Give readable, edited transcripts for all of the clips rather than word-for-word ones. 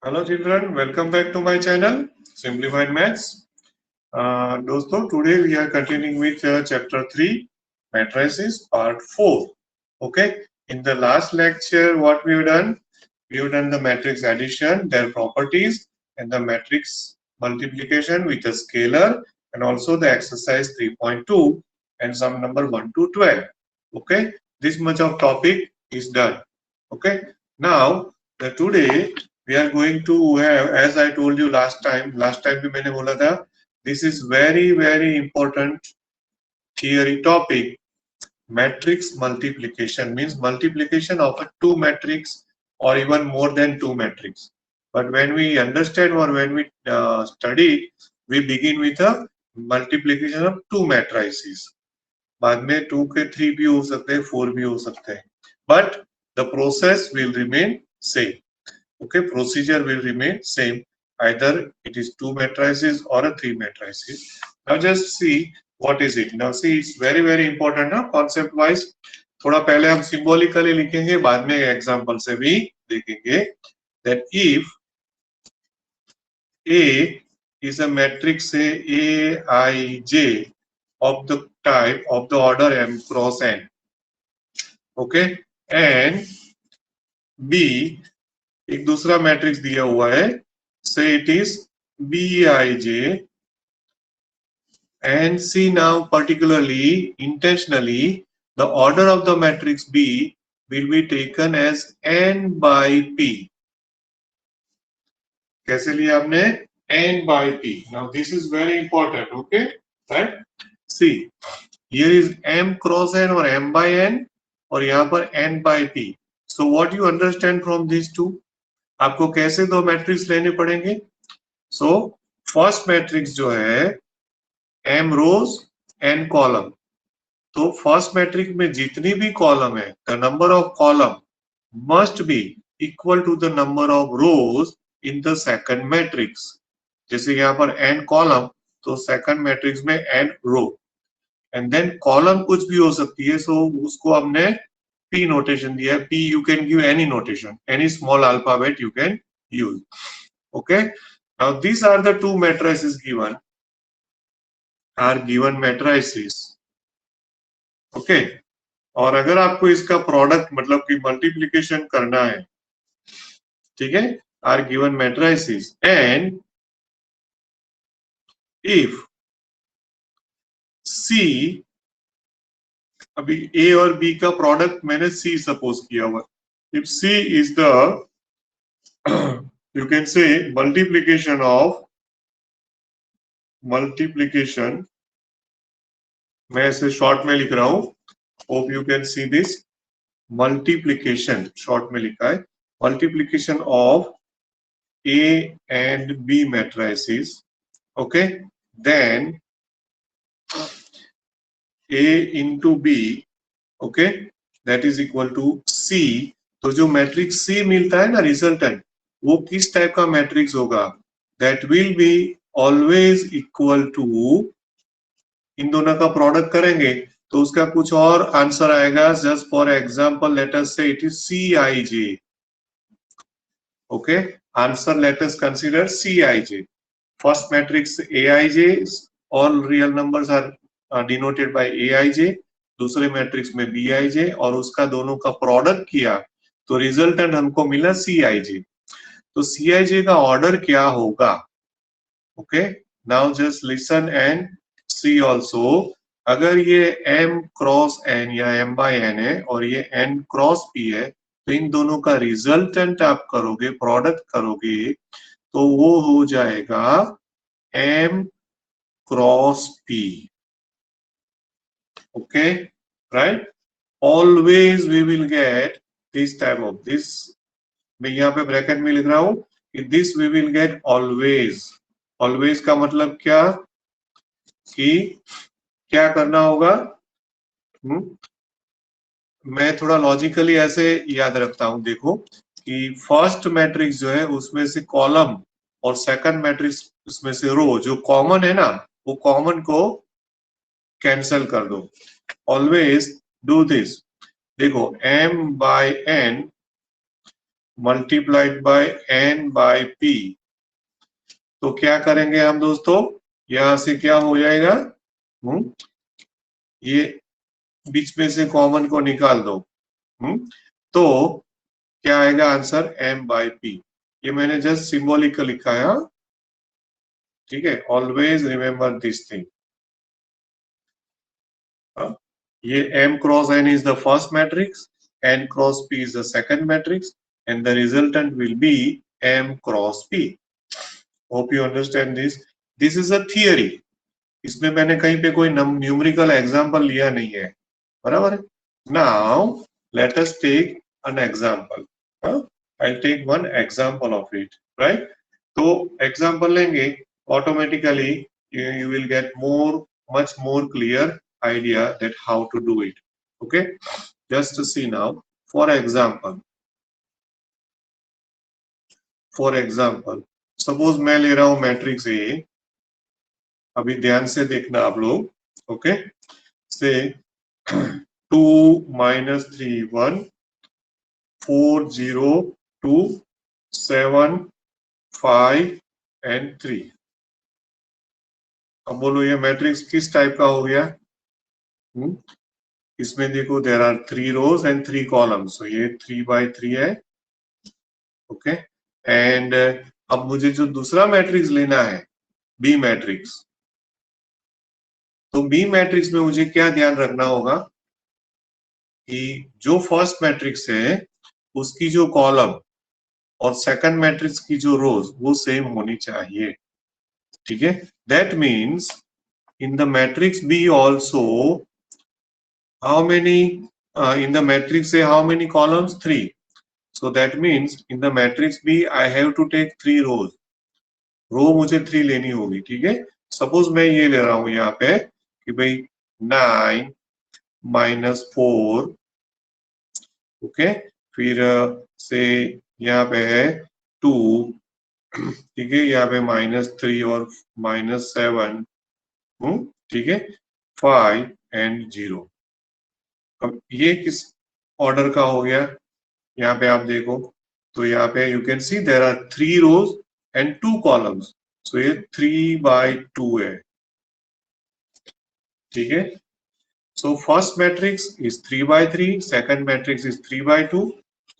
Hello children, welcome back to my channel Simplified Maths. दोस्तों, today we are continuing with chapter 3 matrices part 4. Okay, in the last lecture what we have done? We have done the matrix addition, their properties, and the matrix multiplication with a scalar, and also the exercise 3.2 and sum number 1 to 12. Okay, this much of topic is done. Okay, now today we are going to have, as I told you last time भी मैंने बोला था, this is very important theory topic. Matrix multiplication means multiplication of a two matrix or even more than two matrix. But when we understand or when we study, we begin with a multiplication of two matrices. बाद में 2 के 3 भी हो सकते हैं, 4 भी हो सकते हैं. But the process will remain same. Okay, procedure will remain same. Either it is two matrices or a three matrices. Now just see what is it. Now see, it's very important ना concept wise. थोड़ा पहले हम symbolically लिखेंगे, बाद में example से भी देखेंगे. That if A is a matrix say Aij of the type of the order m cross n. Okay, and B एक दूसरा मैट्रिक्स दिया हुआ है, say it is Bij, and see now particularly intentionally the order of the matrix B will be taken as n by p. कैसे लिया आपने? n by p. Now this is very important. Okay, right? See, here is m cross n or m by n, और यहाँ पर n by p. So what you understand from these two? आपको कैसे दो matrix लेने पड़ेंगे? सो first matrix जो है m रोज n कॉलम, तो फर्स्ट मैट्रिक्स में जितनी भी कॉलम है, the number of column must be equal to the number of rows in the second matrix. जैसे यहाँ पर n कॉलम, तो सेकंड मैट्रिक्स में n row, and then column कुछ भी हो सकती है, सो उसको हमने P notation दिया है. P you can give any notation, any small alphabet you can use. Okay. Now these are the two matrices given. Are given matrices. Okay. और अगर आपको इसका प्रोडक्ट मतलब कि मल्टीप्लिकेशन करना है, ठीक है, are given matrices, and if C, अभी A और B का प्रोडक्ट मैंने C सपोज किया हुआ, if C is the you can say multiplication, मैं ऐसे शॉर्ट में लिख रहा हूं, hope you can see this. Multiplication short में लिखा है, multiplication of A and B matrices. Okay, then A into B, okay, that is equal to C. तो जो मैट्रिक्स C मिलता है ना रिजल्टेंट, वो किस टाइप का मैट्रिक्स होगा? That will be always equal to, इन दोनों का प्रोडक्ट करेंगे तो उसका कुछ और आंसर आएगा. Just for example let us say it is Cij. Okay, answer let us consider Cij. First matrix Aij, all real numbers are denoted by Aij, दूसरे मैट्रिक्स में Bij, और उसका दोनों का प्रोडक्ट किया तो रिजल्टेंट हमको मिला Cij. तो Cij का ऑर्डर क्या होगा? Okay, now just listen and see also. अगर ये m क्रॉस n या m बाय n है और ये n क्रॉस p है, तो इन दोनों का रिजल्टेंट आप करोगे, प्रोडक्ट करोगे, तो वो हो जाएगा m cross p. Okay, right? Always we will get this type of this. मैं यहाँ पे ब्रैकेट में लिख रहा हूं कि this we will get always. Always का मतलब क्या कि क्या करना होगा? मैं थोड़ा लॉजिकली ऐसे याद रखता हूं. देखो कि फर्स्ट मैट्रिक्स जो है उसमें से कॉलम और सेकंड मैट्रिक्स उसमें से रो जो कॉमन है ना, वो कॉमन को कैंसल कर दो. Always do this. देखो m by n multiplied by n by p। तो क्या करेंगे हम दोस्तों, यहां से क्या हो जाएगा, ये बीच में से कॉमन को निकाल दो। तो क्या आएगा आंसर, m बाय p। ये मैंने जस्ट सिंबॉलिक लिखा है, ठीक है। Always remember this thing. ये m cross n is the first matrix, n cross p is the second matrix, and the resultant will be m cross p. Hope you understand this. This is a theory. इसमें मैंने कहीं पे कोई numerical example लिया नहीं है, बराबर है। Now let us take an example. I'll take one example of it, right? तो एग्जांपल लेंगे, automatically you will get much more clear idea that how to do it. Okay, just to see now. For example, suppose मैं ले रहा हूं matrix A, अभी ध्यान से देखना आप लोग, ओके। से 2 -3 1 4 0 2 7 5 and 3। अब बोलो ये मैट्रिक्स किस टाइप का हो गया। इसमें देखो there are 3 rows and 3 columns, so ये 3 by 3 है, ओके। एंड अब मुझे जो दूसरा मैट्रिक्स लेना है, बी मैट्रिक्स, तो बी मैट्रिक्स में मुझे क्या ध्यान रखना होगा कि जो फर्स्ट मैट्रिक्स है उसकी जो कॉलम और सेकंड मैट्रिक्स की जो रोज वो सेम होनी चाहिए, ठीक है। That means in the matrix B also how many in the matrix A, how many columns? 3. So that means in the matrix B I have to take 3 rows. रो मुझे 3 लेनी होगी, ठीक है। सपोज मैं ये ले रहा हूं यहाँ पे कि भाई 9 -4, ओके। फिर से यहाँ पे है 2, ठीक है। यहाँ पे -3 और -7, ठीक है, 5 and 0। अब ये किस ऑर्डर का हो गया, यहाँ पे आप देखो तो यहाँ पे you can see there are 3 rows and 2 columns, so ये 3 by 2 है, ठीक है। So first matrix is 3 by 3, second matrix is 3 by 2।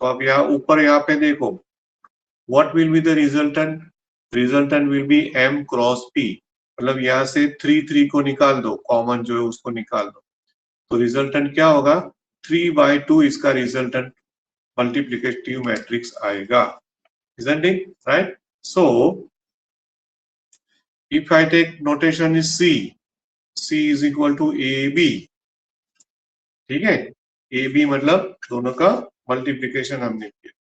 तो अब यहाँ ऊपर यहाँ पे देखो what will be the resultant, resultant will be m cross p। मतलब यहाँ से 3 3 को निकाल दो, कॉमन जो है उसको निकाल दो, तो रिजल्टेंट क्या होगा, 3 by 2 इसका रिजल्टेंट मल्टीप्लिकेटिव मैट्रिक्स आएगा, isn't it, right? So if I take notation is C is equal to AB, ठीक है। AB मतलब दोनों का मल्टीप्लिकेशन हमने किया।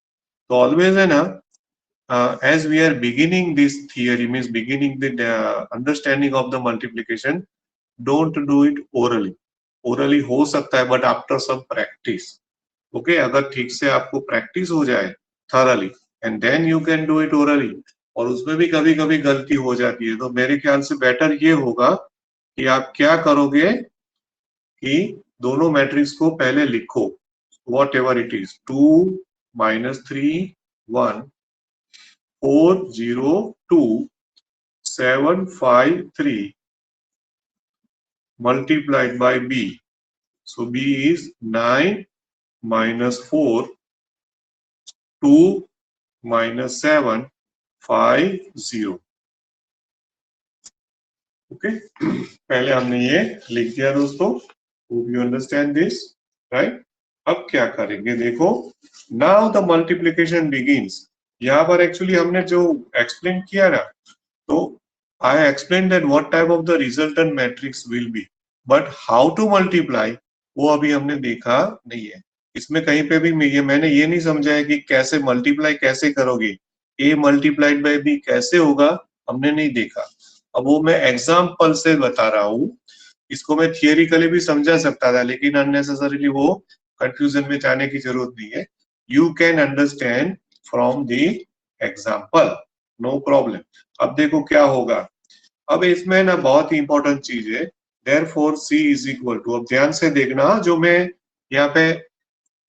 तो ऑलवेज है ना, as we are beginning this theory, means beginning the understanding of the multiplication, don't do it orally. orally हो सकता है, but after some practice, okay. अगर ठीक से आपको प्रैक्टिस हो जाए thoroughly and then you can do it orally, और उसमें भी कभी कभी गलती हो जाती है, तो मेरे ख्याल से बेटर ये होगा कि आप क्या करोगे कि दोनों मैट्रिक्स को पहले लिखो, what ever it is, 2 -3 1 4 0 2 7 5 3 multiplied by b, so b is 9 -4 2 -7 5 0, okay. पहले हमने ये लिख दिया दोस्तों, hope you understand this, right? अब क्या करेंगे देखो, now the multiplication begins। यहाँ पर एक्चुअली हमने जो एक्सप्लेन किया ना, तो I explained that what type of the resultant matrix will be, but how to multiply वो अभी हमने देखा नहीं है। इसमें कहीं पे भी मैंने ये नहीं समझाया कि कैसे मल्टीप्लाई कैसे करोगे, a मल्टीप्लाइड बाय b कैसे होगा, हमने नहीं देखा। अब वो मैं एग्जाम्पल से बता रहा हूँ। इसको मैं थियोरिकली भी समझा सकता था, लेकिन अननेसेसरीली वो कंफ्यूजन में जाने की जरूरत नहीं है। You can understand from the example, no problem. अब देखो क्या होगा, अब इसमें ना बहुत ही इंपॉर्टेंट चीज है, therefore c is equal to, अब ध्यान से देखना जो मैं यहाँ पे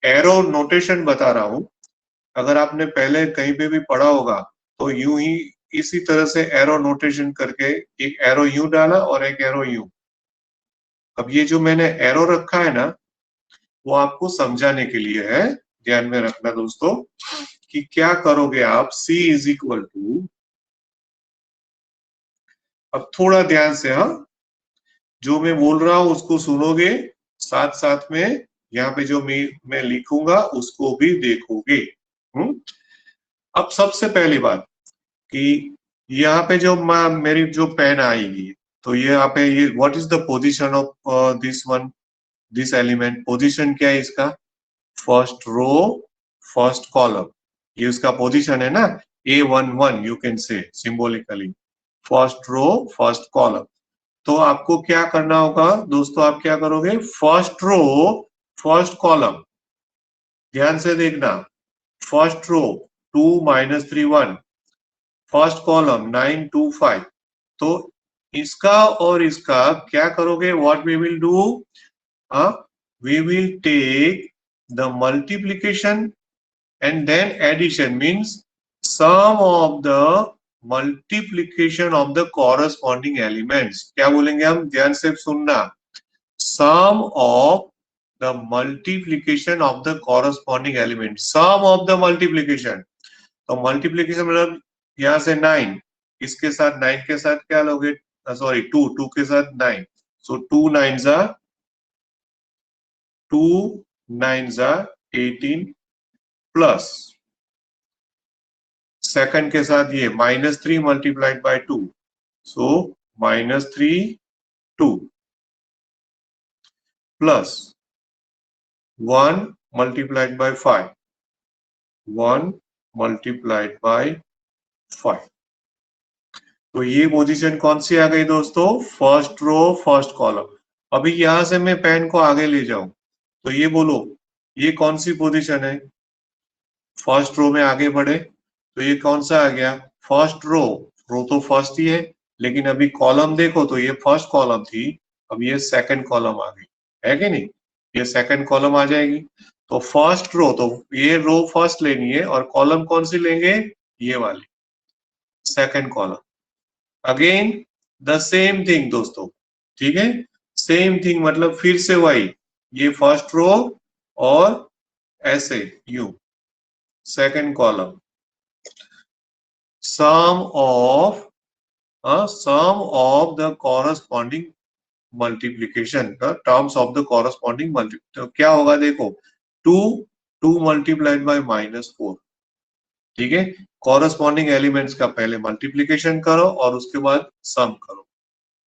एरो नोटेशन बता रहा हूँ, अगर आपने पहले कहीं पे भी पढ़ा होगा तो यूं ही इसी तरह से एरो नोटेशन करके एक एरो यूं डाला और एक एरो यूं। अब ये जो मैंने एरो रखा है ना वो आपको समझाने के लिए है, ध्यान में रखना दोस्तों कि क्या करोगे आप। C इज इक्वल टू, अब थोड़ा ध्यान से, हाँ, जो मैं बोल रहा हूं उसको सुनोगे, साथ साथ में यहाँ पे जो मैं लिखूंगा उसको भी देखोगे। अब सबसे पहली बात कि यहाँ पे जो मेरी जो पेन आएगी तो ये यहाँ पे ये what is the position of this one, this element, position क्या है इसका, फर्स्ट रो फर्स्ट कॉलम, ये उसका पोजीशन है ना, A11 you can say symbolically, first row first column. तो आपको क्या करना होगा दोस्तों, आप क्या करोगे, फर्स्ट रो फर्स्ट कॉलम, ध्यान से देखना, फर्स्ट रो 2 -3 1, फर्स्ट कॉलम 9 2 5। तो इसका और इसका क्या करोगे, what we will do, we will take the multiplication and then addition, means sum of the multiplication of the corresponding elements। क्या बोलेंगे हम, ध्यान से सुनना, sum of the multiplication of the corresponding element, sum of the multiplication। तो multiplication मतलब यहाँ से 9, इसके साथ 9 के साथ क्या लोगे, सॉरी 2 के साथ 9, so 2 9s are 18 plus second के साथ ये -3 multiplied by 2, so -3 2 plus 1 multiplied by 5, 1 multiplied by 5। तो ये पोजीशन कौन सी आ गई दोस्तों, फर्स्ट रो फर्स्ट कॉलम। अभी यहां से मैं पेन को आगे ले जाऊं तो ये बोलो ये कौन सी पोजीशन है, फर्स्ट रो में आगे बढ़े तो ये कौन सा आ गया, फर्स्ट रो, रो तो फर्स्ट ही है, लेकिन अभी कॉलम देखो तो ये फर्स्ट कॉलम थी, अब ये सेकंड कॉलम आ गई, है कि नहीं, ये सेकंड कॉलम आ जाएगी। तो फर्स्ट रो, तो ये रो फर्स्ट लेनी है और कॉलम कौन सी लेंगे, ये वाली second column. Again the same thing दोस्तों, ठीक है, सेम थिंग मतलब फिर से वही, ये फर्स्ट रो और ऐसे you second column, sum of the corresponding multiplication, the terms of the corresponding multiplication। तो क्या होगा देखो, 2 मल्टीप्लाइड बाय -4, ठीक है, कॉरस्पॉन्डिंग एलिमेंट्स का पहले मल्टीप्लीकेशन करो और उसके बाद सम करो,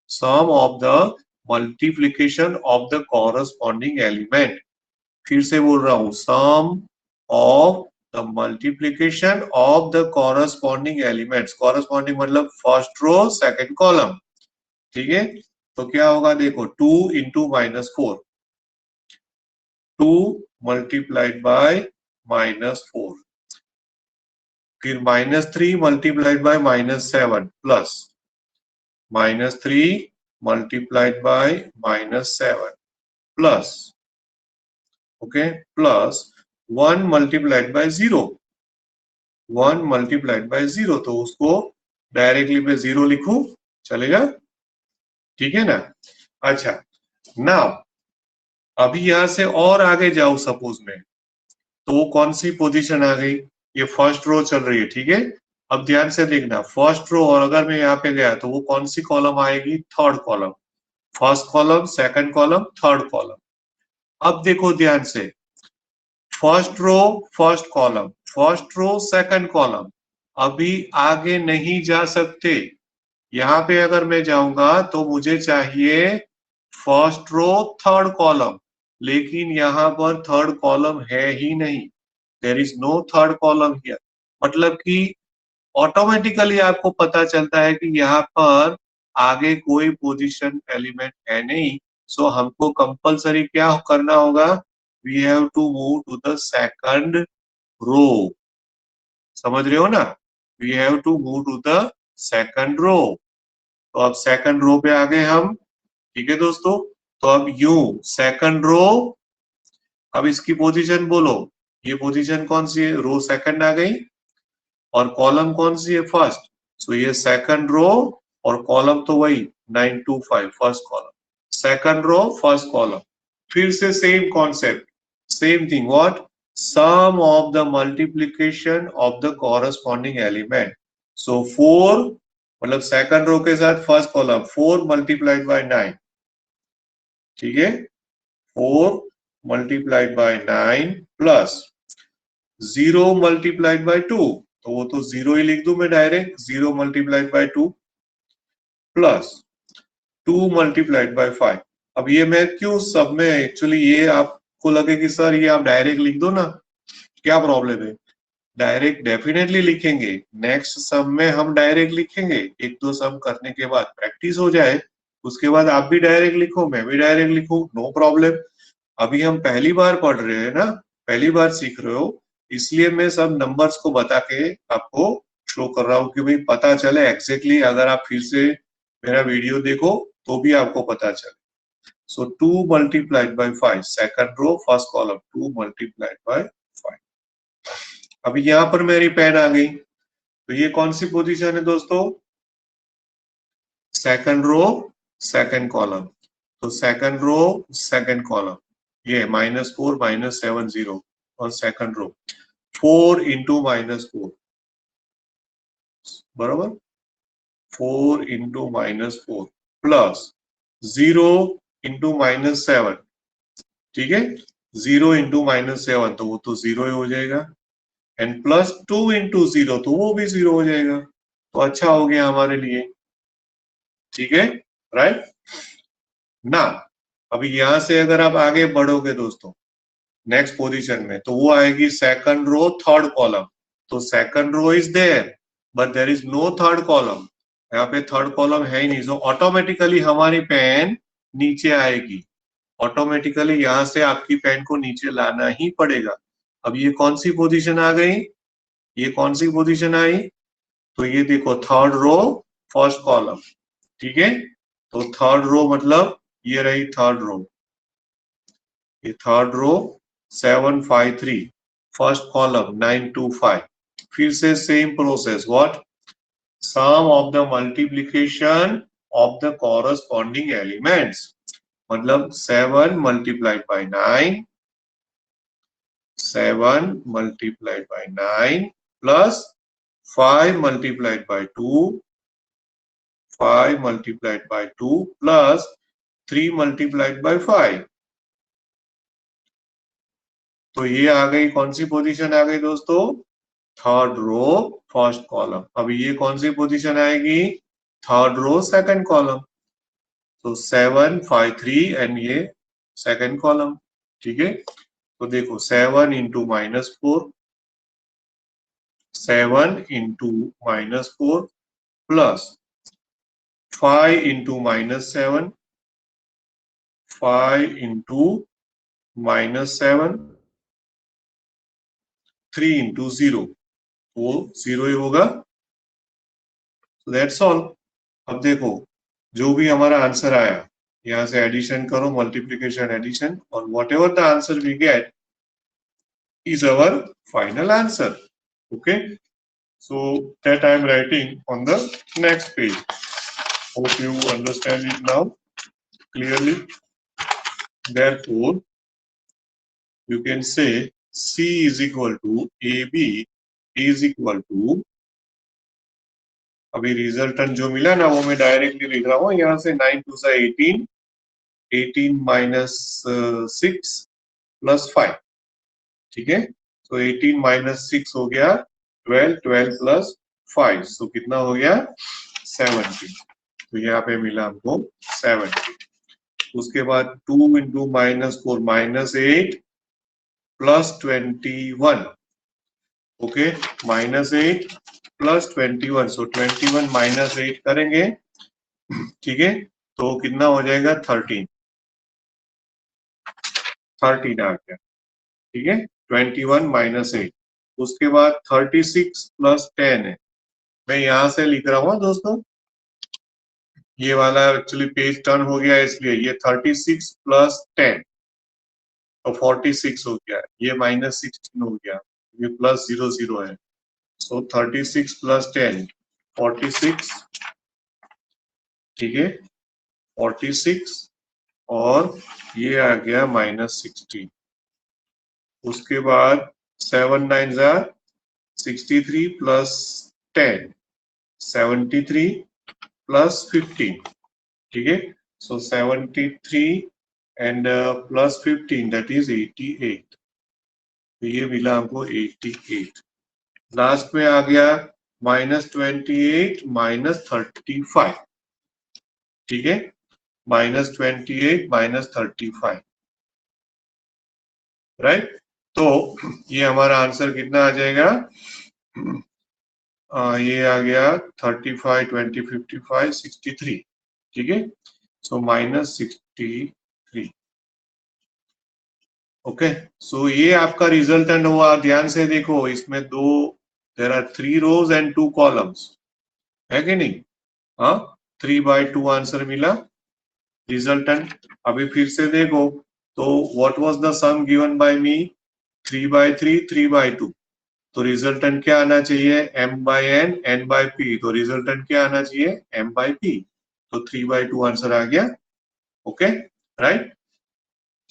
sum of the multiplication of the corresponding element. फिर से बोल रहा हूं, sum of the multiplication of the corresponding elements, corresponding मतलब फर्स्ट रो सेकंड कॉलम, ठीक है। तो क्या होगा देखो, 2 इंटू -4, 2 मल्टीप्लाइड बाय -4, फिर -3 multiplied by -7 plus -3 multiplied by -7 plus, okay, plus 1 multiplied by 0, 1 multiplied by 0, तो उसको डायरेक्टली मैं 0 लिखूं, चलेगा, ठीक है ना। अच्छा, नाउ अभी यहां से और आगे जाओ सपोज में, तो वो कौन सी पोजीशन आ गई, ये फर्स्ट रो चल रही है, ठीक है। अब ध्यान से देखना, फर्स्ट रो और अगर मैं यहाँ पे गया तो वो कौन सी कॉलम आएगी, third column, first column second column third column. अब देखो ध्यान से, first row first column, first row second column, अभी आगे नहीं जा सकते। यहाँ पे अगर मैं जाऊंगा तो मुझे चाहिए फर्स्ट रो थर्ड कॉलम, लेकिन यहाँ पर थर्ड कॉलम है ही नहीं, there is no third column here. मतलब कि ऑटोमेटिकली आपको पता चलता है कि यहाँ पर आगे कोई पोजीशन एलिमेंट है नहीं। सो हमको कंपलसरी क्या करना होगा, we have to move to the second row, समझ रहे हो ना, we have to move to the second row. तो अब सेकंड रो पे आ गए हम, ठीक है दोस्तों। तो अब यू सेकंड रो, अब इसकी पोजीशन बोलो, ये पोजीशन कौन सी है, रो सेकंड आ गई, और कॉलम कौन सी है, फर्स्ट। सो ये सेकंड रो, और कॉलम तो वही 925 first column, second row first column. फिर से same concept, same thing, what, sum of the multiplication of the corresponding element. So 4 मतलब सेकंड रो के साथ फर्स्ट कॉलम 4 मल्टीप्लाइड बाय 9, ठीक है, 4 multiplied by 9 plus 0 multiplied by 2, तो वो तो 0 ही लिख दूं मैं direct, 0 multiplied by 2 plus 2 multiplied by 5। अब ये मैं क्यों सब में, एक्चुअली ये आपको लगे कि सर ये आप डायरेक्ट लिख दो ना, क्या प्रॉब्लम है, डायरेक्ट डेफिनेटली लिखेंगे, नेक्स्ट सम में हम डायरेक्ट लिखेंगे, एक दो सम करने के बाद प्रैक्टिस हो जाए, उसके बाद आप भी डायरेक्ट लिखो, मैं भी डायरेक्ट लिखूं, नो प्रॉब्लम। अभी हम पहली बार पढ़ रहे हैं ना, पहली बार सीख रहे हो, इसलिए मैं सब नंबर्स को बता के आपको शो कर रहा हूँ कि भाई पता चले एग्जैक्टली, अगर आप फिर से मेरा वीडियो देखो तो भी आपको पता चले। So 2 multiplied by 5, second row first column, 2 multiplied by 5। अभी यहां पर मेरी पेन आ गई, तो ये कौन सी पोजीशन है दोस्तों, सेकंड रो सेकंड कॉलम, तो सेकंड रो सेकंड कॉलम, ये -4 -7 0, और सेकंड रो 4 इंटू -4, बराबर 4 इंटू -4 प्लस 0 इंटू -7, ठीक है, 0 इंटू -7 तो वो तो 0 ही हो जाएगा, एंड प्लस 2 इंटू 0 तो वो भी 0 हो जाएगा, तो अच्छा हो गया हमारे लिए, ठीक है, राइट ना। अभी यहां से अगर आप आगे बढ़ोगे दोस्तों नेक्स्ट पोजीशन में, तो वो आएगी सेकंड रो थर्ड कॉलम, तो second row is there but there is no third column, यहाँ पे थर्ड कॉलम है ही नहीं, सो ऑटोमेटिकली हमारी पेन नीचे आएगी, ऑटोमेटिकली यहां से आपकी पेन को नीचे लाना ही पड़ेगा। अब ये कौन सी पोजीशन आ गई, ये कौन सी पोजीशन आई, तो ये देखो थर्ड रो फर्स्ट कॉलम, ठीक है, तो थर्ड रो मतलब ये रही थर्ड रो, ये थर्ड रो 753, फर्स्ट कॉलम 925, फिर से same process, what, sum of the multiplication of the corresponding elements, मतलब 7 multiplied by 9, 7 multiplied by 9 plus 5 multiplied by 2, 5 multiplied by 2 plus 3 multiplied by 5। तो ये आ गई, कौन सी पोजीशन आ गई दोस्तों, थर्ड रो फर्स्ट कॉलम। अभी ये कौन सी पोजीशन आएगी, थर्ड रो सेकंड कॉलम, तो 7 5 3 एंड ये सेकंड कॉलम, ठीक है, तो देखो 7 into -4, 7 into -4 plus 5 into -7, 5 into -7, 3 into 0, वो 0 ही होगा, दैट्स ऑल। अब देखो जो भी हमारा आंसर आया, यहां से एडिशन करो, मल्टीप्लीकेशन एडिशन, और whatever the answer we get is our final answer. Okay, so that I am writing on the next page. Hope you understand it now clearly. Therefore you can say C is equal to AB is equal to, अभी resultant जो मिला ना वो मैं directly लिख रहा हूँ, यहाँ से 9 2 18, 18 minus 6 plus 5, ठीक है, तो 18 minus 6 हो गया 12, 12 plus 5, so कितना हो गया 70, तो यहाँ पे मिला हमको 70। उसके बाद 2 इंटू -4 -8 प्लस 21, ओके, -8 प्लस 21, सो 21 -8 करेंगे, ठीक है, तो कितना हो जाएगा 13, 13 आ गया, ठीक है, 21 -8। उसके बाद 36 प्लस 10 है, मैं यहां से लिख रहा हूँ दोस्तों, ये वाला एक्चुअली पेज टर्न हो गया इसलिए, ये 36 प्लस 10, तो 46 हो गया, ये -16 हो गया, ये +0 0 है, सो 36 + 10 46, ठीक है 46, और ये आ गया -16। उसके बाद 7 9 63 + 10 73 + 15, ठीक है, सो 73 एंड +15 दैट इज 88, तो ये मिला हमको 88। लास्ट में आ गया -28 -35, ठीक है, -28 -35, राइट। तो ये हमारा आंसर कितना आ जाएगा, ये आ गया 35 20 55 63, ठीक है, सो -63, ओके। सो ये आपका रिजल्टेंट हुआ, ध्यान से देखो, इसमें there are 3 rows and 2 columns, है कि नहीं, हाँ 3/2 आंसर मिला रिजल्टेंट। अभी फिर से देखो, तो what was the sum given by me, 3/3 3/2, तो रिजल्टेंट क्या आना चाहिए, m/n n/p, तो रिजल्टेंट क्या आना चाहिए, m/p, तो 3/2 आंसर आ गया, okay, right.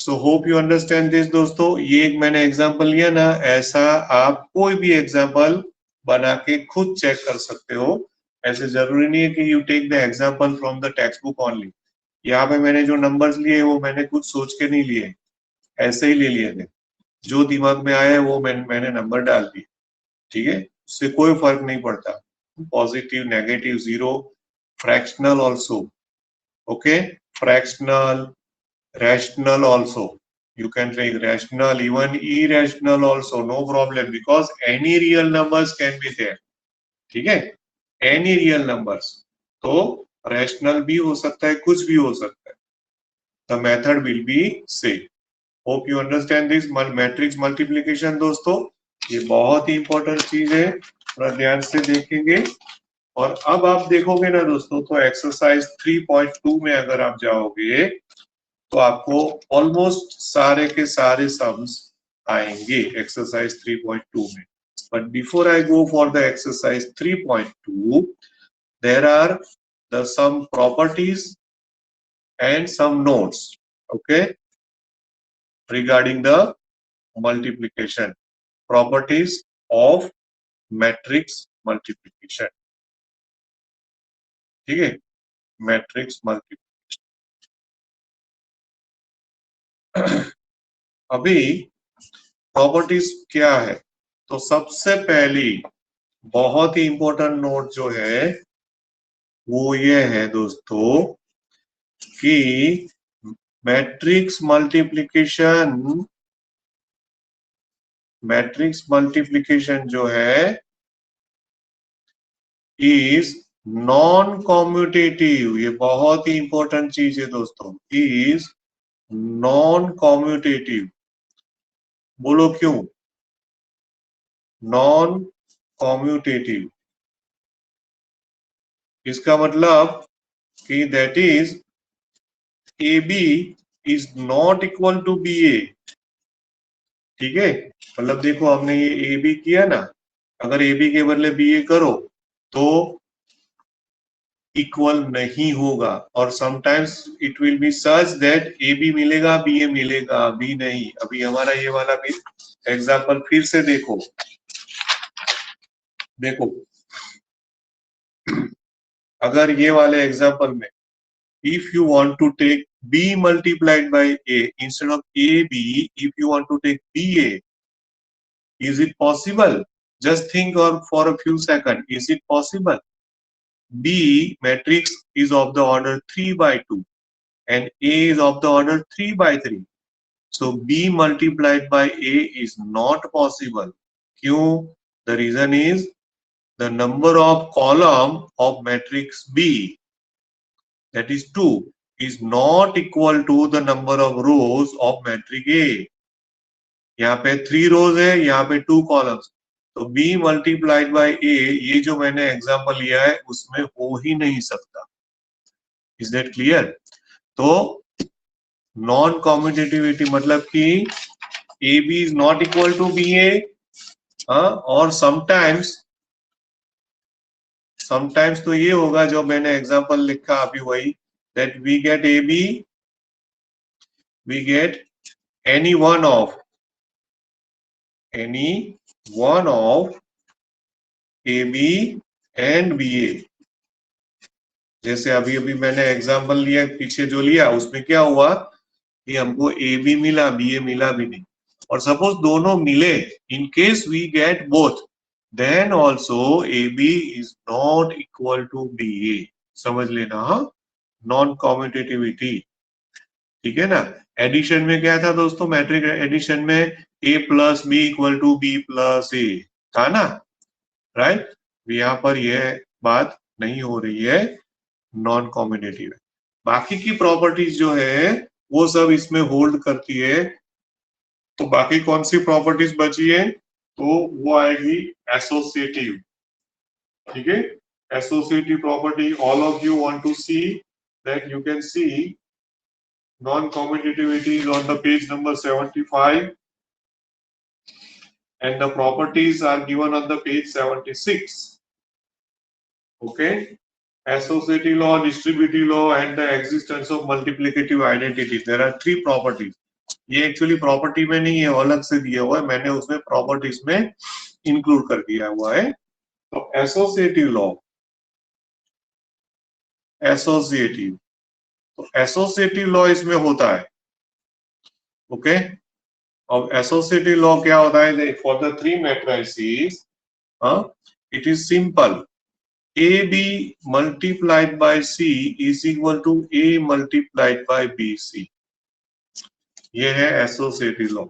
So hope you understand this दोस्तों। ये एक मैंने एग्जांपल लिया ना, ऐसा आप कोई भी एग्जांपल बना के खुद चेक कर सकते हो, ऐसे जरूरी नहीं है कि you take the example from the textbook only. यहाँ पे मैंने जो नंबर्स लिए वो मैंने कुछ सोच के नहीं लिए, ऐसे ही ले लिए थे, जो दिमाग में आया है वो मैंने नंबर डाल दिए, ठीक है, उससे कोई फर्क नहीं पड़ता, positive negative zero, fractional also, okay, fractional, rational also, you can take rational, even irrational also, no problem, because any real numbers can be there, ठीक है, any real numbers, तो rational भी हो सकता है, कुछ भी हो सकता है, the method will be same। hope you understand this matrix multiplication दोस्तों, ये बहुत ही इंपॉर्टेंट चीज है, थोड़ा ध्यान से देखेंगे। और अब आप देखोगे ना दोस्तों, तो एक्सरसाइज 3.2 में अगर आप जाओगे तो आपको ऑलमोस्ट सारे के सारे सम्स आएंगे एक्सरसाइज 3.2 में। But before I go for the exercise 3.2, there are the some properties and some notes, okay, regarding the multiplication, properties of matrix multiplication, ठीक है, मैट्रिक्स मल्टीप्लिकेशन। अभी प्रॉपर्टीज क्या है, तो सबसे पहली बहुत ही इंपॉर्टेंट नोट जो है वो ये है दोस्तों कि मैट्रिक्स मल्टीप्लिकेशन जो है इज नॉन कॉम्यूटेटिव, ये बहुत ही इंपॉर्टेंट चीज है दोस्तों, इज नॉन कॉम्यूटेटिव। बोलो क्यों नॉन कॉम्यूटेटिव, इसका मतलब कि that is AB is not equal to BA, ठीक है, मतलब देखो हमने ये AB किया ना, अगर AB के बदले BA करो तो इक्वल नहीं होगा, और sometimes it will be such that AB मिलेगा BA मिलेगा, B नहीं। अभी हमारा ये वाला भी एग्जांपल फिर से देखो, अगर ये वाले एग्जांपल में if you want to take B multiplied by A instead of AB, if you want to take BA, is it possible? Just think for a few seconds, is it possible? B matrix is of the order 3/2 and A is of the order 3/3, so B multiplied by A is not possible. क्यों? The reason is the number of column of matrix B, that is 2, is not equal to the number of rows of matrix A. यहाँ पे 3 rows है, यहाँ पे 2 columns, तो B multiplied by A, ये जो मैंने एग्जांपल लिया है उसमें हो ही नहीं सकता। Is that clear? तो नॉन कॉम्पिटिटिविटी मतलब कि A B is not equal to B A, और समटाइम्स तो ये होगा जो मैंने एग्जांपल लिखा अभी वही, that we get A B, we get any one of A B and B A. जैसे अभी अभी मैंने एग्जांपल लिया, पीछे जो लिया उसमें क्या हुआ कि हमको ए बी मिला, बी ए मिला भी नहीं। और सपोज दोनों मिले, in case we get both, then also A B is not equal to B A. समझ लेना, हाँ, नॉन कॉम्पिटिटिविटी, ठीक है ना। एडिशन में क्या था दोस्तों, मैट्रिक एडिशन में A plus B equal to B plus A था ना, राइट। यहाँ पर यह बात नहीं हो रही है, नॉन कॉम्पिटिटिव। बाकी की प्रॉपर्टीज जो है वो सब इसमें होल्ड करती है। तो बाकी कौन सी प्रॉपर्टीज बची है, तो वो आएगी एसोसिएटिव, ठीक है। Associative property, all of you want to see that, you can see non-commutativity is on the page number 75 and the properties are given on the page 76. Okay, associative law, distributive law and the existence of multiplicative identity, there are three properties. ये actually property में नहीं है, अलग से दिया हुआ है, मैंने उसमें प्रॉपर्टीज में इंक्लूड कर दिया हुआ है। तो एसोसिएटिव लॉ, एसोसिएटिव, तो एसोसिएटिव लॉ इसमें होता है। ओके, अब एसोसिएटिव लॉ क्या होता है, for the three matrices it is simple, A B multiplied by C is equal to A multiplied by B C. ये है associative law.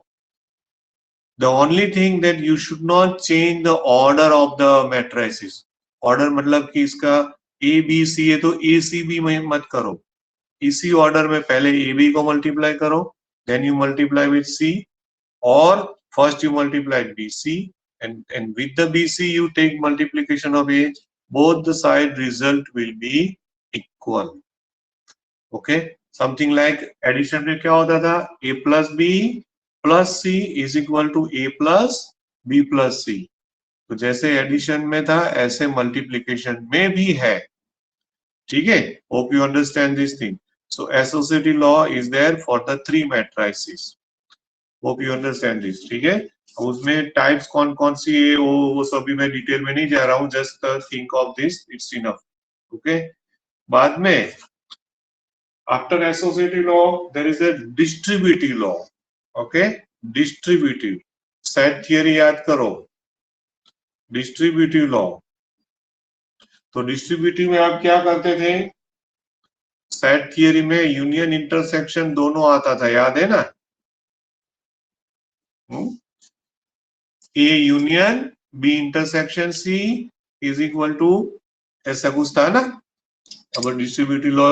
The only thing that you should not change the order of the matrices. Order मतलब कि इसका A B C है तो ए C B में मत करो, इसी ऑर्डर में पहले ए बी को मल्टीप्लाई करो, then you multiply with C, or first you multiply BC and with the BC you take multiplication of A, both the side result will be equal. Okay, something like addition में क्या होता था, A plus B plus C is equal to A plus B plus C। तो जैसे addition में था ऐसे multiplication में भी है, ठीक है। Hope you understand this thing. So associative law is there for the three matrices, hope you understand this, ठीक है। उसमें टाइप्स कौन कौन सी है वो सभी मैं डिटेल में नहीं जा रहा हूं, just think of this, it's enough. Okay, बाद में after associative law there is a distributive law. Okay, distributive, set theory याद करो, डिस्ट्रीब्यूटिव लॉ। तो डिस्ट्रीब्यूटिव में आप क्या करते थे, सेट थियरी में यूनियन इंटरसेक्शन दोनों आता था, याद है ना। A union B intersection C is equal to, ऐसा कुछ था ना। अगर डिस्ट्रीब्यूटिव लॉ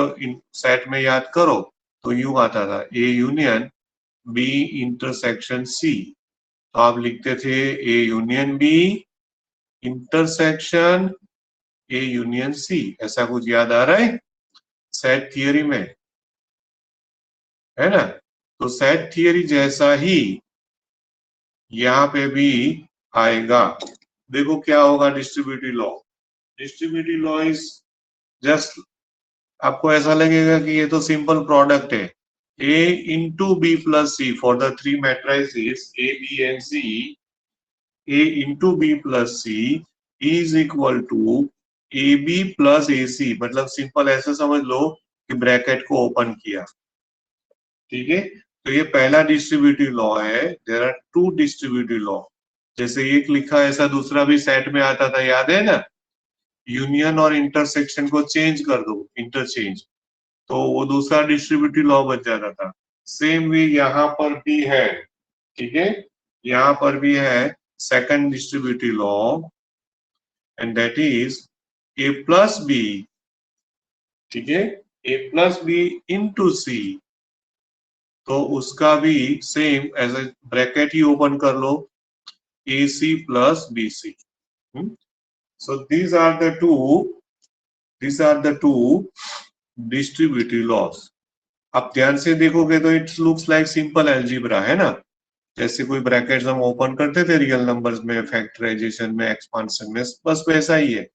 सेट में याद करो तो यूं आता था, A union B intersection C, तो आप लिखते थे A union B intersection A union C, ऐसा कुछ याद आ रहा है सेट थियरी में, है ना। तो सेट थियरी जैसा ही यहाँ पे भी आएगा। देखो क्या होगा distributive law, distributive law is just, आपको ऐसा लगेगा कि ये तो सिंपल प्रोडक्ट है, A into B plus C for the three matrices A B and C, A into B plus C is equal to A B plus A C. मतलब simple ऐसे समझ लो कि ब्रैकेट को ओपन किया, ठीक है। तो ये पहला डिस्ट्रीब्यूटिव लॉ है। There are two distributive law, जैसे एक लिखा ऐसा दूसरा भी सेट में आता था, याद है ना। यूनियन और इंटरसेक्शन को चेंज कर दो, इंटरचेंज, तो वो दूसरा डिस्ट्रीब्यूटिव लॉ बन जाता था। सेम वे यहाँ पर भी है, ठीक है, यहाँ पर भी है second distributive law, and that is A plus B, ठीक है, A plus B into C. तो उसका भी सेम ऐसे ब्रैकेट ही ओपन कर लो, A C plus B C. So these are the two distributive laws. आप ध्यान से देखोगे तो it looks like simple algebra, है ना, जैसे कोई ब्रैकेट्स हम ओपन करते थे रियल नंबर्स में, फैक्टराइजेशन में, एक्सपांशन में, बस वैसा ही है।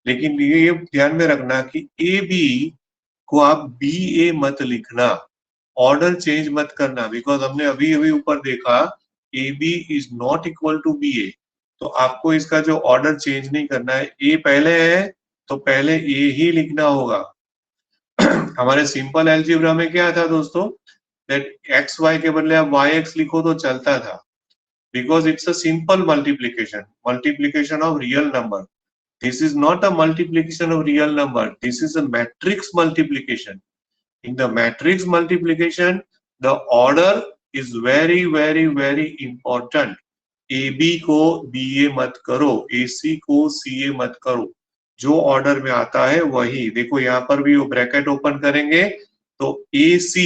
लेकिन ये ध्यान में रखना कि ए बी को आप बी ए मत लिखना, ऑर्डर चेंज मत करना, बिकॉज हमने अभी अभी ऊपर देखा A B is not equal to B A. तो आपको इसका जो ऑर्डर चेंज नहीं करना है, ए पहले है तो पहले ए ही लिखना होगा। हमारे सिंपल एल्जेब्रा में क्या था दोस्तों, दैट एक्स वाई के बदले आप वाई एक्स लिखो तो चलता था, because it's a simple multiplication of real number. This is not a multiplication of real number, this is a matrix multiplication. In the matrix multiplication, the order is very very very important. AB को BA मत करो, AC को CA मत करो, जो order में आता है वही। देखो यहाँ पर भी वो ब्रैकेट ओपन करेंगे तो AC,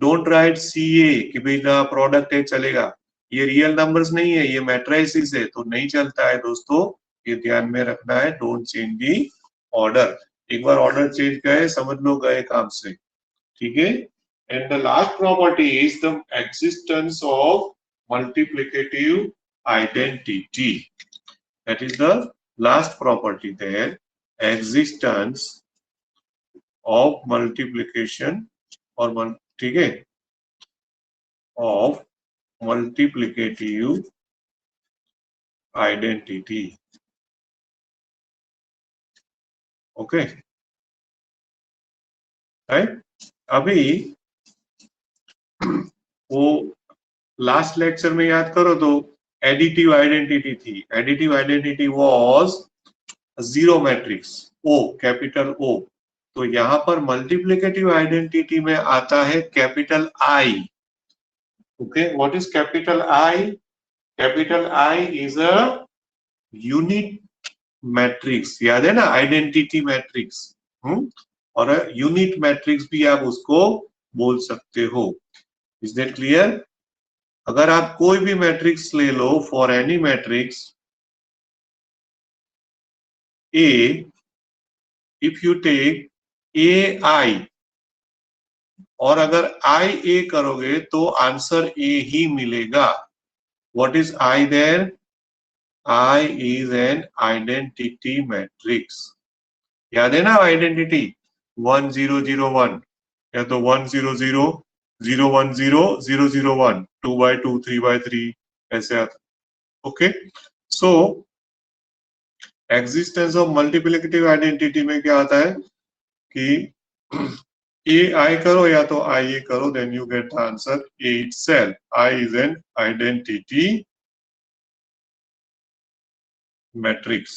डोंट राइट CA कि भाई प्रोडक्ट है चलेगा, ये रियल नंबर्स नहीं है, ये मैट्रिसेस है तो नहीं चलता है दोस्तों, ये ध्यान में रखना है। डोंट चेंज दी ऑर्डर, एक बार ऑर्डर चेंज गए समझ लो गए काम से, ठीक है। And the last property is the existence of multiplicative identity, that is the last property there, existence of multiplication और ठीक है, of multiplicative identity. Okay right. अभी वो लास्ट लेक्चर में याद करो तो एडिटिव आइडेंटिटी थी, additive identity was zero matrix O, capital O. तो यहां पर मल्टीप्लिकेटिव आइडेंटिटी में आता है capital I. Okay, what is capital I? Capital I is a unit matrix, याद है ना, आइडेंटिटी मैट्रिक्स। और यूनिट मैट्रिक्स भी आप उसको बोल सकते हो। Is that clear? अगर आप कोई भी मैट्रिक्स ले लो, for any matrix A, if you take A I, और अगर आई ए करोगे तो आंसर ए ही मिलेगा। What is I there? I is an identity matrix. याद है ना आइडेंटिटी, 1001 या तो 100 010 001 2/2 3/3 ऐसे आता। Okay, so existence of multiplicative identity में क्या आता है कि ए आई करो या तो आई ए करो, then you get the answer A itself. I is an identity matrix,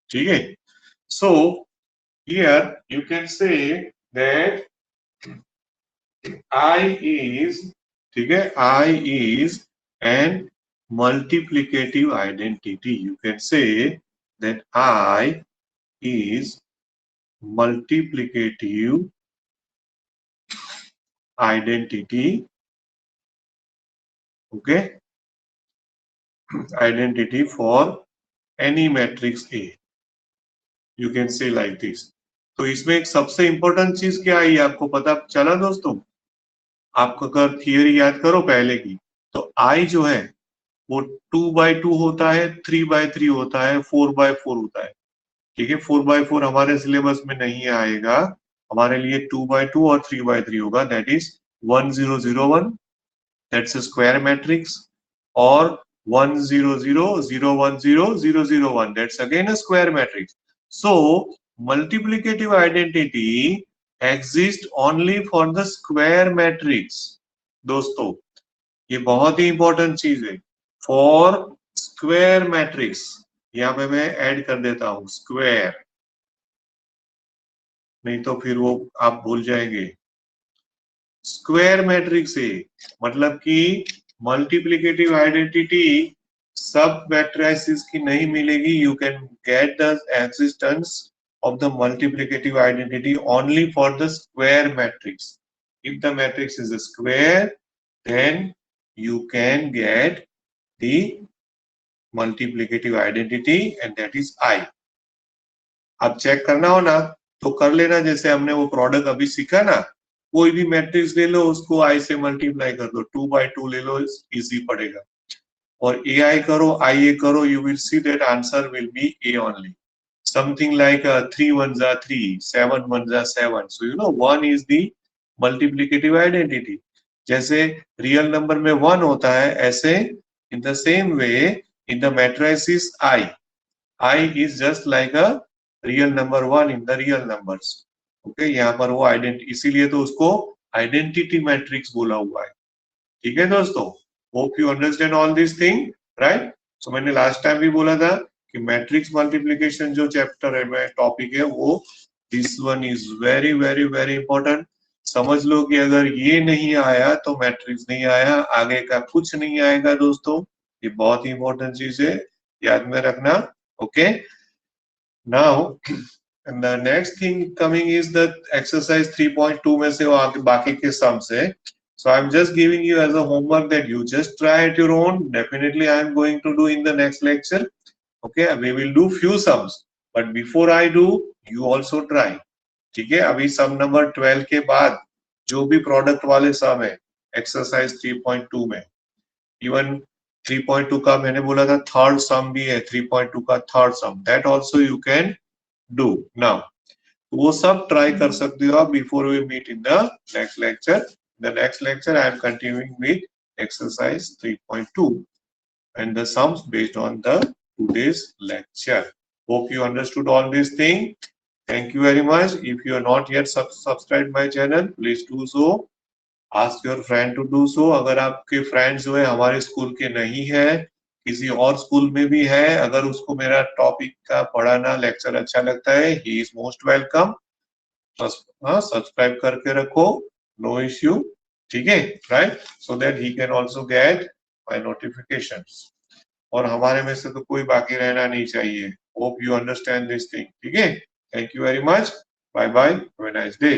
ठीक है। सो here you can say that I is, ठीक है, I is an multiplicative identity. You can say that I is multiplicative identity. Okay, identity for any matrix A. You can say like this. तो इसमें एक सबसे important चीज क्या है आपको पता चला दोस्तों? आपको अगर थियरी याद करो पहले की, तो आई जो है वो 2/2 होता है, 3/3 होता है, 4/4 होता है, ठीक है। 4/4 हमारे सिलेबस में नहीं आएगा, हमारे लिए 2/2 और 3/3 होगा। That is 1001, that's a square matrix, और 100 010 001, that's again a square matrix. So multiplicative identity exist only for the square matrix. दोस्तों ये बहुत ही इंपॉर्टेंट चीज है, फॉर स्क्वायर मैट्रिक्स। यहाँ पे मैं ऐड कर देता हूं स्क्वायर, नहीं तो फिर वो आप भूल जाएंगे। स्क्वायर मैट्रिक्स है मतलब कि मल्टीप्लिकेटिव आइडेंटिटी सब मैट्रिसेस की नहीं मिलेगी। You can get the existence of the multiplicative identity only for the square matrix. If the matrix is a square, then you can get the multiplicative identity and that is I. अब check करना हो ना तो कर लेना, जैसे हमने वो प्रोडक्ट अभी सीखा ना, कोई भी मैट्रिक्स ले लो, उसको आई से मल्टीप्लाई कर दो, 2/2 ले लो, इजी पड़ेगा। और AI करो, IA करो, you will see that answer will be A only. Something like 3 ones are 3, 7 ones are 7. So you know 1 is the multiplicative identity. जैसे रियल नंबर में 1 होता है, ऐसे in the same way in the matrices I is just like a real number 1 in the real numbers. Okay, यहाँ पर वो identity, इसीलिए तो उसको आइडेंटिटी मैट्रिक्स बोला हुआ है। ठीक है दोस्तों, hope you understand all this thing, right. So मैंने लास्ट टाइम भी बोला था कि मैट्रिक्स मल्टीप्लिकेशन जो चैप्टर है, मैं टॉपिक है वो, this one is very very very important. समझ लो कि अगर ये नहीं आया तो मैट्रिक्स नहीं आया, आगे का कुछ नहीं आएगा दोस्तों। ये बहुत ही इंपॉर्टेंट चीज है, याद में रखना। Okay, now and the next thing coming is the exercise 3.2 में से वो बाकी के sums है। So I'm just giving you as a homework that you just try at your own. Definitely I am going to do in the next lecture. Okay, we will do few sums, but before I do, you also try. ठीक है, अभी sum number 12 के बाद जो भी product वाले sum है exercise 3.2 में, even 3.2 का मैंने बोला था third sum भी है, 3.2 का third sum, that also you can do now. वो सब ट्राई कर सकते हो आप before we meet in the next lecture. The next lecture I am continuing with exercise 3.2 and the sums based on the today's lecture. Hope you understood all this thing. Thank you very much. If you are not yet subscribed my channel, please do so. Ask your friend to do so. अगर आपके friends जो है हमारे school के नहीं है, किसी और स्कूल में भी है, अगर उसको मेरा टॉपिक का पढ़ाना लेक्चर अच्छा लगता है, he is most welcome. Subscribe करके रखो, नो इश्यू, ठीक है, right, so that he can also get my notifications. और हमारे में से तो कोई बाकी रहना नहीं चाहिए। Hope you understand this thing, ठीक है। Thank you very much, bye bye, have a nice day.